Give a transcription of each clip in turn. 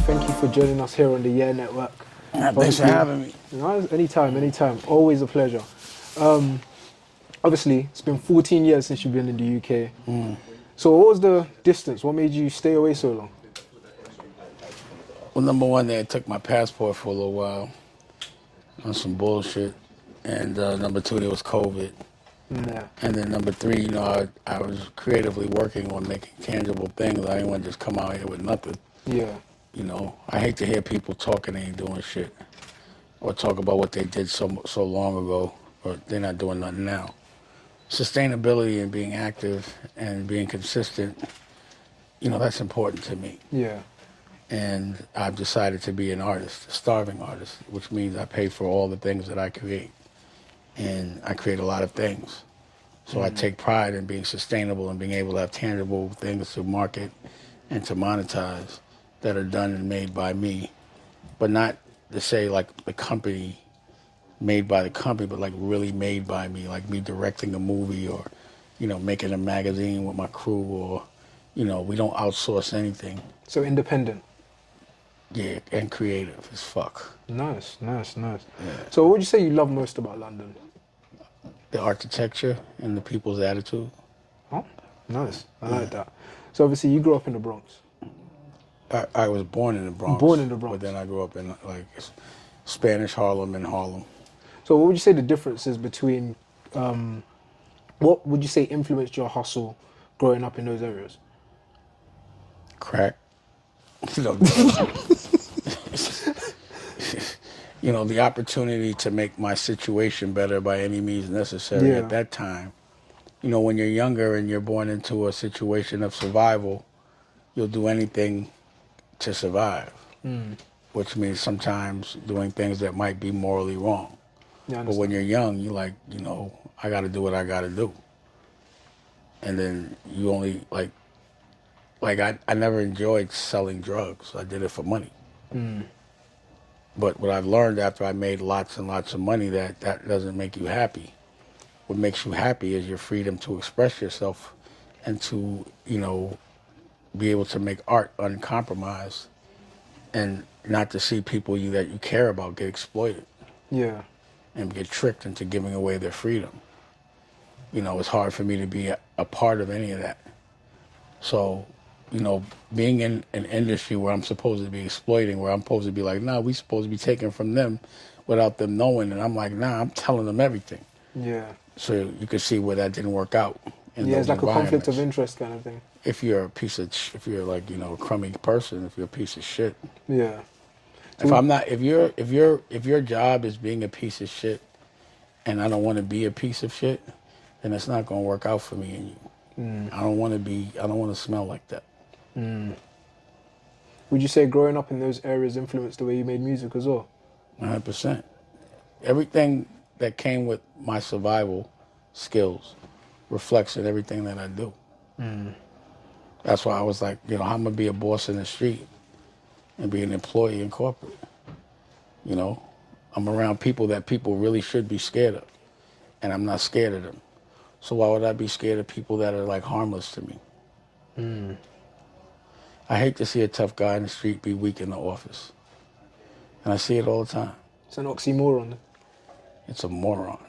Thank you for joining us here on the Yeah Network. Thanks for having me. Anytime, anytime. Always a pleasure. Um, obviously, it's been 14 years since you've been in the UK. So what was the distance? What made you stay away so long? Well, number one, they took my passport for a little while on some bullshit. And number two, there was COVID. Yeah. And then number three, I was creatively working on making tangible things. I didn't want to just come out here with nothing. Yeah. I hate to hear people talking and ain't doing shit. Or talk about what they did so long ago, or they're not doing nothing now. Sustainability and being active and being consistent, that's important to me. Yeah. And I've decided to be an artist, a starving artist, which means I pay for all the things that I create. And I create a lot of things. So I take pride in being sustainable and being able to have tangible things to market and to monetize that are done and made by me. But not to say like the company, made by the company, but like really made by me, like me directing a movie or, making a magazine with my crew or, we don't outsource anything. So independent. Yeah, and creative as fuck. Nice, nice, nice. Yeah. So what would you say you love most about London? The architecture and the people's attitude. Oh, nice. I like that. So obviously you grew up in the Bronx. I was born in the Bronx. Born in the Bronx. But then I grew up in like Spanish Harlem and Harlem. So what would you say the difference is between, what would you say influenced your hustle growing up in those areas? Crack. The opportunity to make my situation better by any means necessary at that time. When you're younger and you're born into a situation of survival, you'll do anything to survive, which means sometimes doing things that might be morally wrong. Yeah, but when you're young, you're like, I got to do what I got to do. And then you only, I never enjoyed selling drugs. I did it for money. But what I've learned after I made lots and lots of money, that doesn't make you happy. What makes you happy is your freedom to express yourself and to, be able to make art uncompromised and not to see people that you care about get exploited. Yeah. And get tricked into giving away their freedom. It's hard for me to be a part of any of that. So, being in an industry where I'm supposed to be exploiting, where I'm supposed to be like, nah, we supposed to be taking from them without them knowing. And I'm like, nah, I'm telling them everything. Yeah. So you can see where that didn't work out. It's like a conflict of interest kind of thing. If you're if you're like, a crummy person, if you're a piece of shit. Yeah. So if your job is being a piece of shit and I don't want to be a piece of shit, then it's not going to work out for me and you. I don't want to smell like that. Would you say growing up in those areas influenced the way you made music as well? 100%. Everything that came with my survival skills reflects in everything that I do. That's why I was like, I'm going to be a boss in the street and be an employee in corporate. I'm around people that people really should be scared of, and I'm not scared of them. So why would I be scared of people that are like harmless to me? I hate to see a tough guy in the street be weak in the office. And I see it all the time. It's an oxymoron. It's a moron.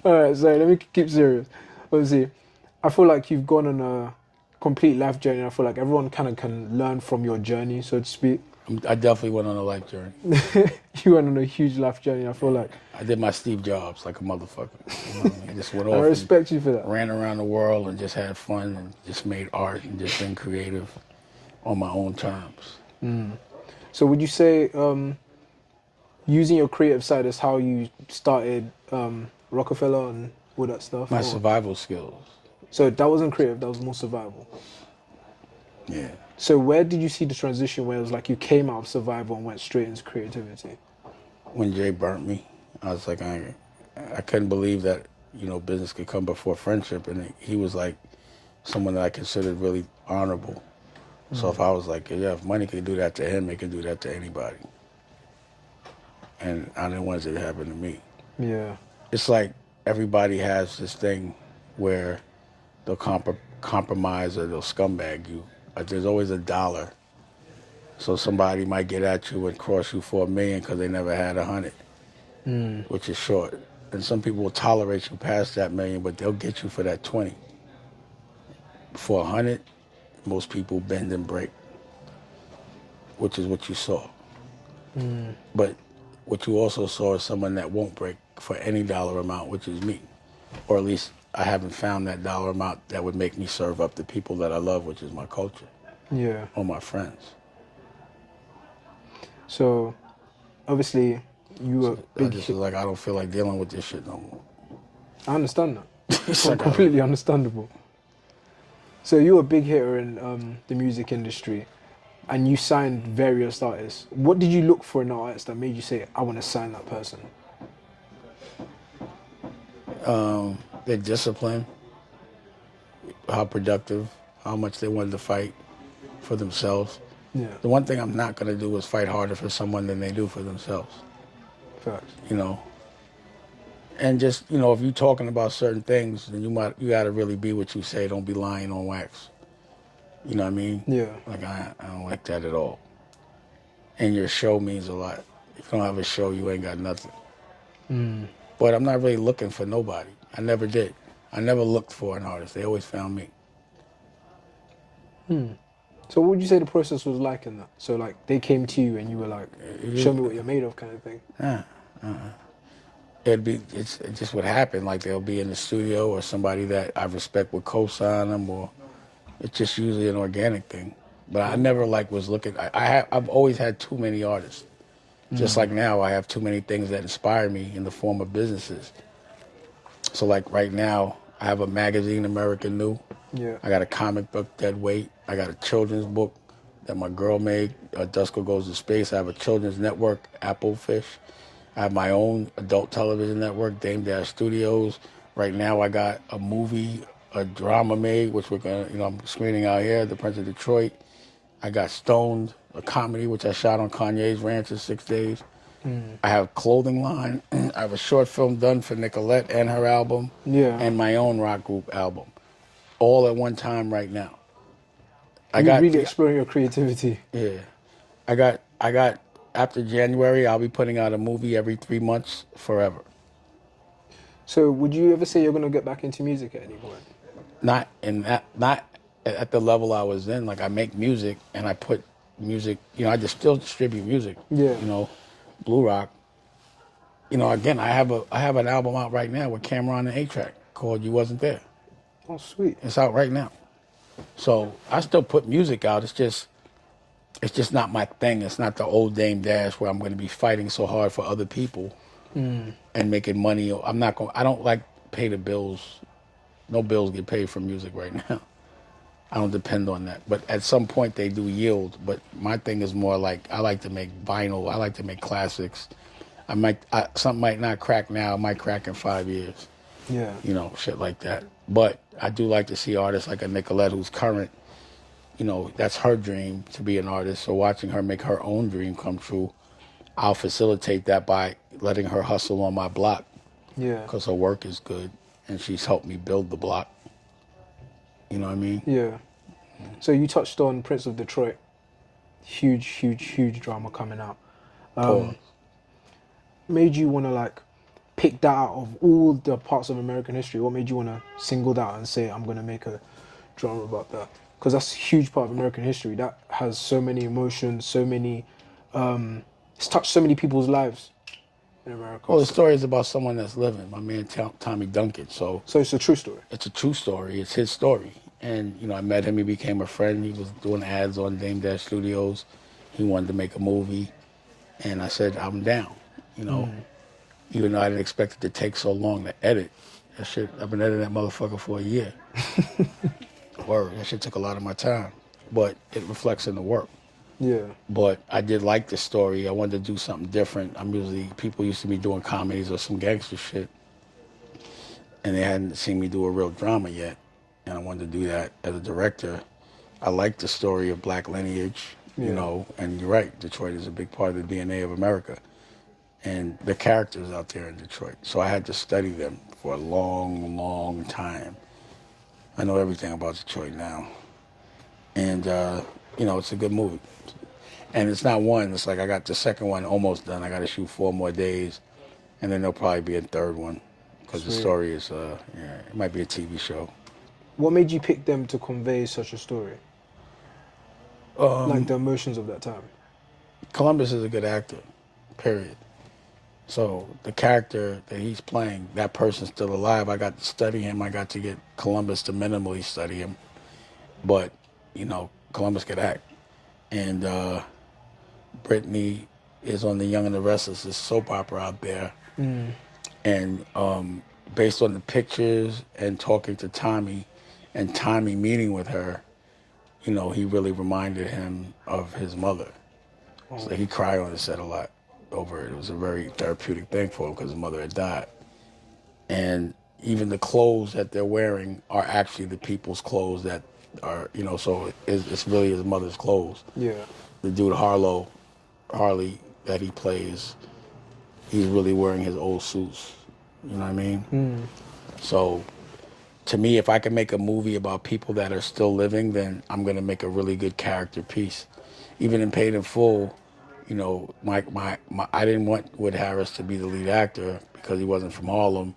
All right, so let me keep serious. Obviously, I feel like you've gone on a complete life journey. I feel like everyone kind of can learn from your journey, so to speak. I definitely went on a life journey. You went on a huge life journey, I feel like. I did my Steve Jobs like a motherfucker. I just went off. I respect you for that. Ran around the world and just had fun and just made art and just been creative on my own terms. So would you say using your creative side is how you started Rockefeller and all that stuff? My survival skills. So that wasn't creative, that was more survival. Yeah. So where did you see the transition where it was like you came out of survival and went straight into creativity? When Jay burnt me, I was like, I couldn't believe that, business could come before friendship. And he was like someone that I considered really honorable. So if I was like, yeah, if money could do that to him, it could do that to anybody. And I didn't want it to happen to me. Yeah. It's like everybody has this thing where they'll compromise or they'll scumbag you. But there's always a dollar. So somebody might get at you and cross you for $1 million because they never had 100, which is short. And some people will tolerate you past that 1 million, but they'll get you for that 20. For 100, most people bend and break, which is what you saw. But what you also saw is someone that won't break for any dollar amount, which is me. Or at least I haven't found that dollar amount that would make me serve up the people that I love, which is my culture Yeah. or my friends. So, obviously, you were I big. just was like, I don't feel like dealing with this shit no more. I understand that. It's It's like, completely understandable. So you were a big hitter in the music industry, and you signed various artists. What did you look for in an artist that made you say, "I want to sign that person"? their discipline, how productive, how much they wanted to fight for themselves. Yeah, The one thing I'm not going to do is fight harder for someone than they do for themselves, facts. you know. And just, you know, if you're talking about certain things, then you got to really be what you say. Don't be lying on wax. You know what I mean? Yeah, Like, I don't like that at all. And your show means a lot. If you don't have a show, you ain't got nothing. But I'm not really looking for nobody. I never did. I never looked for an artist. They always found me. So what would you say the process was like in that? So like they came to you and you were like, "Show me what you're made of," kind of thing. It just would happen. Like they'll be in the studio or somebody that I respect would co-sign them, or it's just usually an organic thing. But I never like was looking. I've always had too many artists. Just like now, I have too many things that inspire me in the form of businesses. So like right now, I have a magazine, American New. Yeah. I got a comic book, Dead Weight. I got a children's book that my girl made, Dusko Goes to Space. I have a children's network, Applefish. I have my own adult television network, Dame Dash Studios. Right now, I got a movie, a drama made, which we're gonna, I'm screening out here, The Prince of Detroit. I got Stoned, a comedy which I shot on Kanye's ranch in 6 days. I have a clothing line. I have a short film done for Nicolette and her album, Yeah. and my own rock group album, all at one time right now. You're really exploring your creativity. Yeah. I got after January, I'll be putting out a movie every 3 months forever. So would you ever say you're gonna get back into music at any point? Not at the level I was in. Like I make music and I put music, I just still distribute music. Yeah. Blue Rock. Again, I have an album out right now with Cameron and A-Track called You Wasn't There. Oh, sweet. It's out right now. So I still put music out. It's just not my thing. It's not the old Dame Dash where I'm going to be fighting so hard for other people and making money. I don't like pay the bills. No bills get paid for music right now. I don't depend on that. But at some point they do yield. But my thing is more like I like to make vinyl. I like to make classics. Something might not crack now. It might crack in 5 years. Yeah. Shit like that. But I do like to see artists like a Nicolette who's current. That's her dream to be an artist. So watching her make her own dream come true, I'll facilitate that by letting her hustle on my block. Yeah. Because her work is good and she's helped me build the block. You know what I mean? Yeah. So you touched on Prince of Detroit. Huge, huge, huge drama coming out. Pause. Made you want to like pick that out of all the parts of American history? What made you want to single that out and say, I'm going to make a drama about that? Because that's a huge part of American history. That has so many emotions, so many, it's touched so many people's lives in America. Well, the story is about someone that's living, my man Tommy Duncan. So it's a true story. it's a true story. It's his story. And, I met him. He became a friend. He was doing ads on Dame Dash Studios. He wanted to make a movie. And I said, I'm down, Even though I didn't expect it to take so long to edit. I've been editing that motherfucker for a year. Word. That shit took a lot of my time. But it reflects in the work. Yeah. But I did like the story. I wanted to do something different. People used to be doing comedies or some gangster shit. And they hadn't seen me do a real drama yet. And I wanted to do that as a director. I like the story of black lineage, and you're right, Detroit is a big part of the DNA of America. And the characters out there in Detroit. So I had to study them for a long, long time. I know everything about Detroit now. And, it's a good movie. And it's not one. It's like I got the second one almost done. I got to shoot 4 more days. And then there'll probably be a third one. Because the Sweet. story is, it might be a TV show. What made you pick them to convey such a story? Like the emotions of that time. Columbus is a good actor, period. So the character that he's playing, that person's still alive. I got to study him. I got to get Columbus to minimally study him. But, Columbus could act. And Brittany is on The Young and the Restless, this soap opera out there. And based on the pictures and talking to Tommy and Tommy meeting with her, he really reminded him of his mother. So he cried on the set a lot over it. It was a very therapeutic thing for him because his mother had died. And even the clothes that they're wearing are actually the people's clothes that are, so it's really his mother's clothes. Yeah. The dude Harley that he plays, he's really wearing his old suits. You know what I mean? So to me, if I can make a movie about people that are still living, then I'm going to make a really good character piece. Even in Paid in Full, I didn't want Wood Harris to be the lead actor because he wasn't from Harlem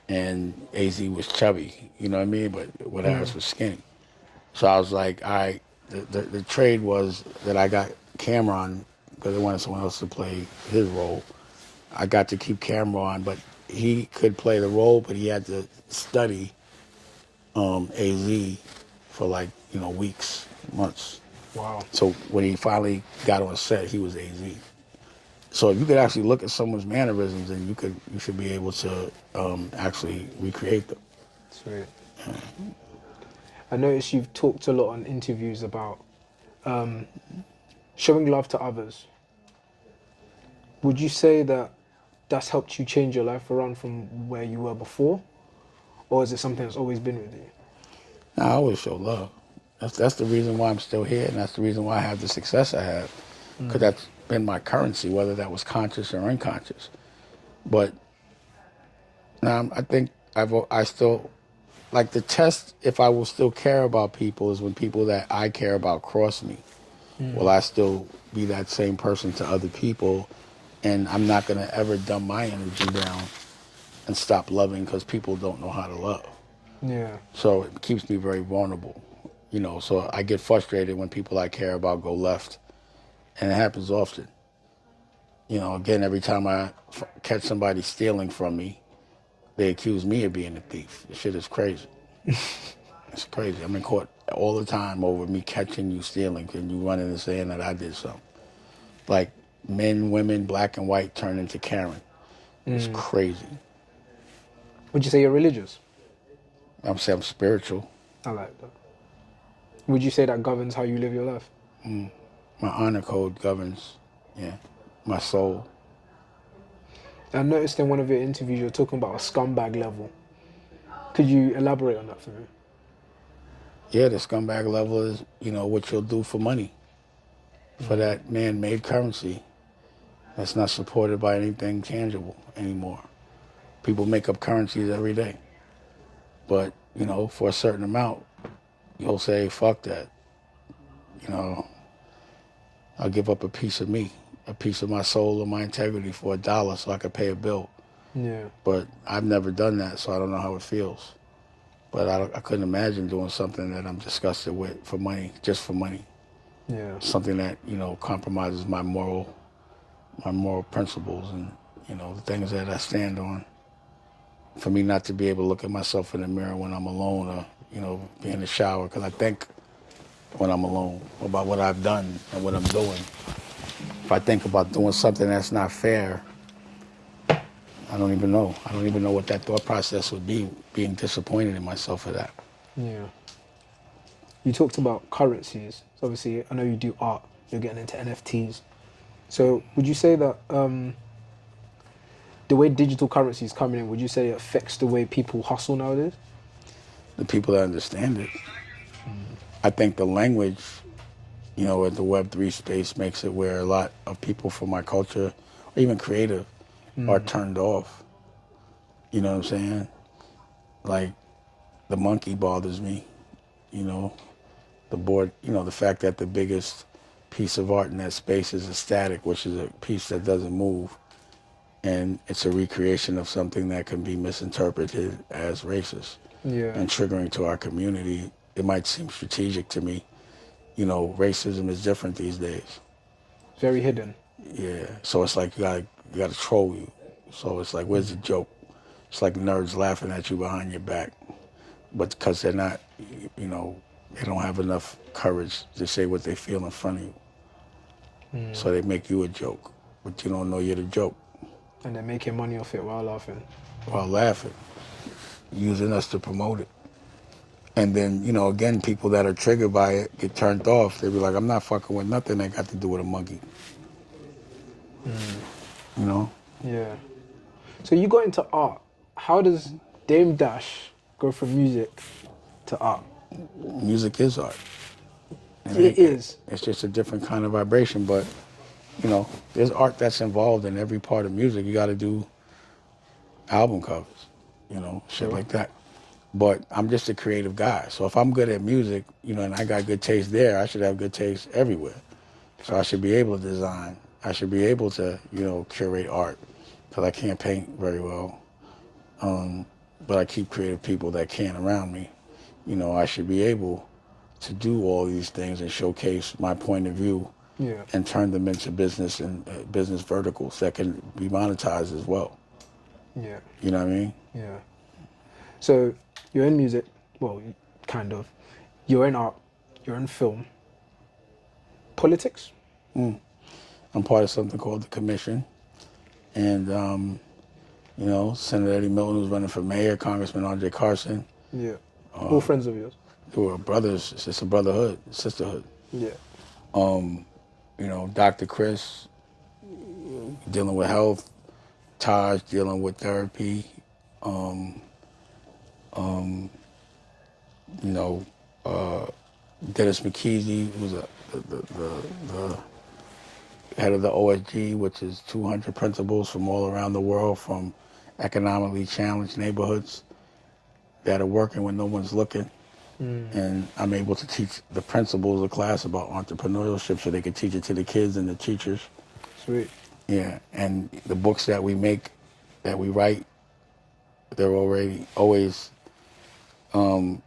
and AZ was chubby, you know what I mean? But Wood Harris was skinny. So I was like, the trade was that I got Cameron because they wanted someone else to play his role. I got to keep Cameron, but he could play the role, but he had to study AZ for weeks, months. Wow. So when he finally got on set, he was AZ. So if you could actually look at someone's mannerisms, then you should be able to actually recreate them. Sweet. I noticed you've talked a lot on interviews about showing love to others. Would you say that that's helped you change your life around from where you were before? Or is it something that's always been with you? I always show love. That's the reason why I'm still here, and that's the reason why I have the success I have, because that's been my currency, whether that was conscious or unconscious. But now I think I still, like the test, if I will still care about people, is when people that I care about cross me. Will I still be that same person to other people? And I'm not going to ever dumb my energy down and stop loving because people don't know how to love. Yeah. So it keeps me very vulnerable, so I get frustrated when people I care about go left. And it happens often. Again, every time I catch somebody stealing from me, they accuse me of being a thief. This shit is crazy. It's crazy. I'm in court all the time over me catching you stealing and you running and saying that I did something. Like men, women, black and white turn into Karen. It's crazy. Would you say you're religious? I'm saying I'm spiritual. I like that. Would you say that governs how you live your life? My honor code governs, my soul. I noticed in one of your interviews you're talking about a scumbag level. Could you elaborate on that for me? Yeah, the scumbag level is, what you'll do for money, for that man-made currency that's not supported by anything tangible anymore. People make up currencies every day. But, for a certain amount, you'll say, fuck that. I'll give up a piece of me, a piece of my soul or my integrity for $1 so I could pay a bill. Yeah. But I've never done that, so I don't know how it feels. But I couldn't imagine doing something that I'm disgusted with for money, just for money. Yeah. Something that, compromises my moral principles and, the things that I stand on. For me not to be able to look at myself in the mirror when I'm alone or, be in the shower, because I think when I'm alone about what I've done and what I'm doing. If I think about doing something that's not fair, I don't even know. I don't even know what that thought process would be, being disappointed in myself for that. Yeah. You talked about currencies. So obviously, I know you do art. You're getting into NFTs. So would you say that the way digital currency is coming in, would you say it affects the way people hustle nowadays? The people that understand it. I think the language, at the Web3 space makes it where a lot of people from my culture, or even creative, are turned off. You know what I'm saying? Like, the monkey bothers me, you know, the board, the fact that the biggest piece of art in that space is a static, which is a piece that doesn't move, and it's a recreation of something that can be misinterpreted as racist Yeah. and triggering to our community. It might seem strategic to me. Racism is different these days. Very hidden. Yeah. So it's like you gotta troll you. So it's like, where's the joke? It's like nerds laughing at you behind your back, but because they're not, they don't have enough courage to say what they feel in front of you. So they make you a joke, but you don't know you're the joke And they're making money off it while laughing. while laughing, using us to promote it. And then, again, people that are triggered by it get turned off. They be like, I'm not fucking with nothing that got to do with a monkey. You know? Yeah. So you got into art. How does Dame Dash go from music to art? Music is art. And It is. It's just a different kind of vibration. But, there's art that's involved in every part of music. You got to do album covers, shit like that. But I'm just a creative guy. So if I'm good at music, and I got good taste there, I should have good taste everywhere. So I should be able to design. I should be able to, curate art, because I can't paint very well. But I keep creative people that can around me. I should be able to do all these things and showcase my point of view and turn them into business and business verticals that can be monetized as well. Yeah. You know what I mean? Yeah. So you're in music, well, kind of. You're in art, you're in film. Politics? I'm part of something called the Commission. And, Senator Eddie Milton, who's running for mayor, Congressman R.J. Carson. Yeah. All friends of yours? They were brothers. It's a brotherhood, sisterhood. Yeah. Dr. Chris, dealing with health. Taj, dealing with therapy. Dennis McKeezy, who's the head of the OSG, which is 200 principals from all around the world, from economically challenged neighborhoods that are working when no one's looking. And I'm able to teach the principals a class about entrepreneurship so they can teach it to the kids and the teachers. Sweet. Yeah, and the books that we make, that we write, they're always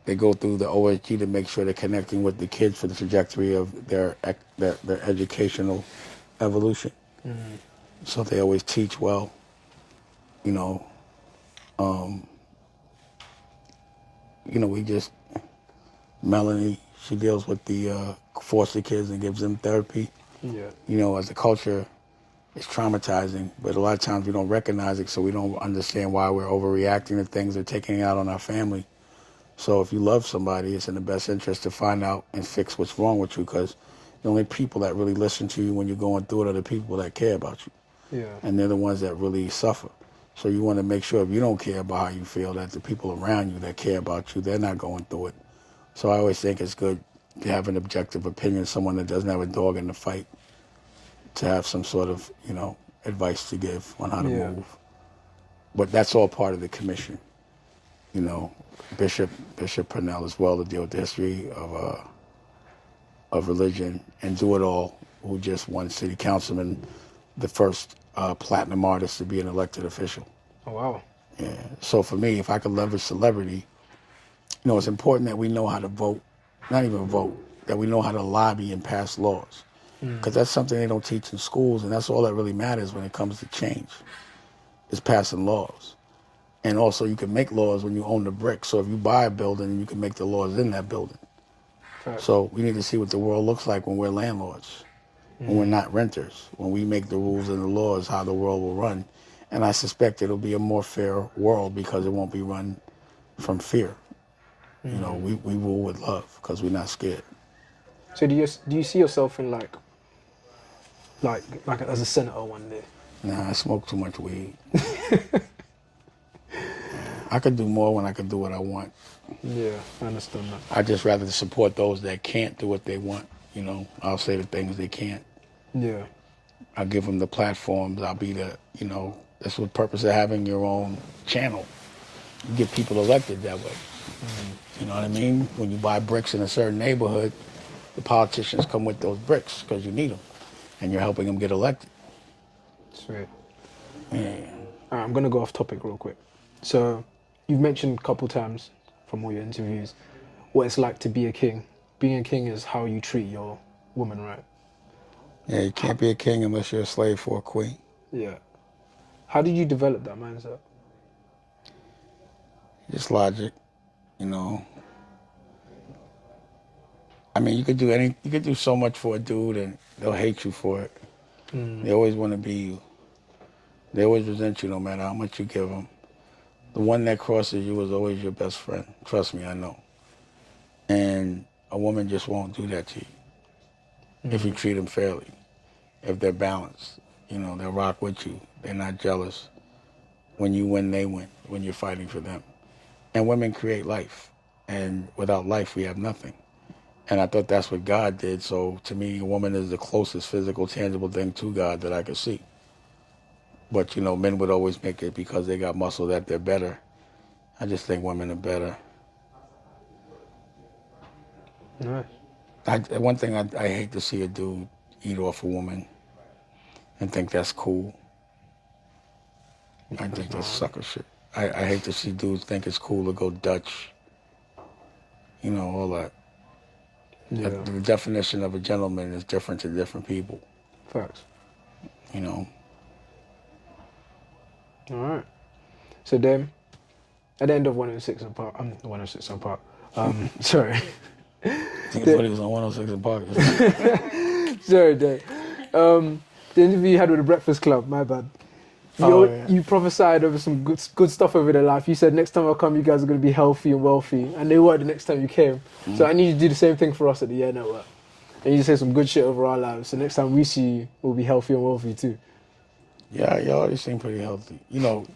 they go through the OSG to make sure they're connecting with the kids for the trajectory of their educational evolution. So they always teach well. We just, Melanie, she deals with the foster kids and gives them therapy. Yeah. As a culture, it's traumatizing, but a lot of times we don't recognize it, so we don't understand why we're overreacting to things or taking it out on our family. So if you love somebody, it's in the best interest to find out and fix what's wrong with you, because the only people that really listen to you when you're going through it are the people that care about you. Yeah. And they're the ones that really suffer. So you want to make sure if you don't care about how you feel, that the people around you that care about you, they're not going through it. So I always think it's good to have an objective opinion, someone that doesn't have a dog in the fight, to have some sort of, advice to give on how to move. But that's all part of the commission. Bishop Purnell as well, to deal with the history of religion, and Do It All, who just won city councilman, the first platinum artist to be an elected official. Oh, wow. Yeah. So for me, if I could leverage celebrity, it's important that we know how to vote, not even vote, that we know how to lobby and pass laws. Because that's something they don't teach in schools, and that's all that really matters when it comes to change, is passing laws. And also, you can make laws when you own the brick. So if you buy a building, you can make the laws in that building. Right. So we need to see what the world looks like when we're landlords, when we're not renters, when we make the rules and the laws, how the world will run. And I suspect it'll be a more fair world because it won't be run from fear. We rule with love because we're not scared. So do you see yourself in like as a senator one day? Nah, I smoke too much weed. I could do more when I could do what I want. Yeah, I understand that. I just rather support those that can't do what they want. I'll say the things they can't. Yeah. I'll give them the platforms. I'll be that's the purpose of having your own channel. You get people elected that way. You know what I mean? When you buy bricks in a certain neighborhood, the politicians come with those bricks because you need them, and you're helping them get elected. Sweet. Yeah. Alright, I'm gonna go off topic real quick. So, you've mentioned a couple times from all your interviews what it's like to be a king. Being a king is how you treat your woman, right? Yeah, you can't be a king unless you're a slave for a queen. Yeah. How did you develop that mindset? Just logic, you know. I mean, you could do so much for a dude, and they'll hate you for it. They always want to be you. They always resent you, no matter how much you give them. The one that crosses you is always your best friend. Trust me, I know. And a woman just won't do that to you if you treat them fairly. If they're balanced, you know, they'll rock with you. They're not jealous. When you win, they win. When you're fighting for them. And women create life. And without life, we have nothing. And I thought that's what God did. So to me, a woman is the closest physical, tangible thing to God that I could see. But, you know, men would always make it because they got muscle that they're better. I just think women are better. Nice. One thing I hate to see a dude eat off a woman and think that's cool. I think that's sucker shit. I hate to see dudes think it's cool to go Dutch. You know, all that. Yeah. The definition of a gentleman is different to different people. Facts. You know. Alright. So then, at the end of 106 and Park, 106 and Park, sorry. I think it's funny, it was on 106 and Park. Sorry, Dave. The interview you had with the Breakfast Club, my bad. You prophesied over some good stuff over their life. You said next time I come, you guys are going to be healthy and wealthy, and they were the next time you came. So I need you to do the same thing for us at the Year Network. And you say some good shit over our lives. So next time we see you, we'll be healthy and wealthy too. Yeah, you already seem pretty healthy. You know,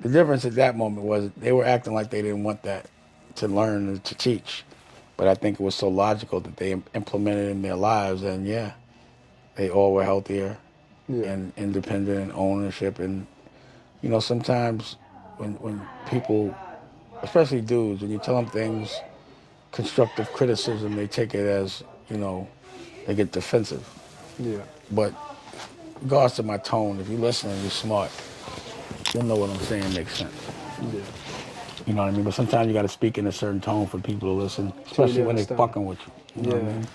the difference at that moment was they were acting like they didn't want that to learn and to teach. But I think it was so logical that they implemented it in their lives, and yeah, they all were healthier and independent and ownership. And, you know, sometimes when people, especially dudes, when you tell them things, constructive criticism, they take it as, you know, they get defensive. Yeah. But regardless of my tone, if you listen and you're smart, you'll know what I'm saying makes sense. Yeah. You know what I mean? But sometimes you got to speak in a certain tone for people to listen, especially when they're fucking with you. You know what I mean?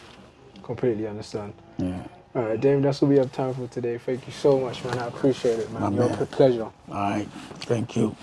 Completely understand. Yeah. All right, Dame, that's what we have time for today. Thank you so much, man. I appreciate it, man. My Your man. pleasure. All right. Thank you.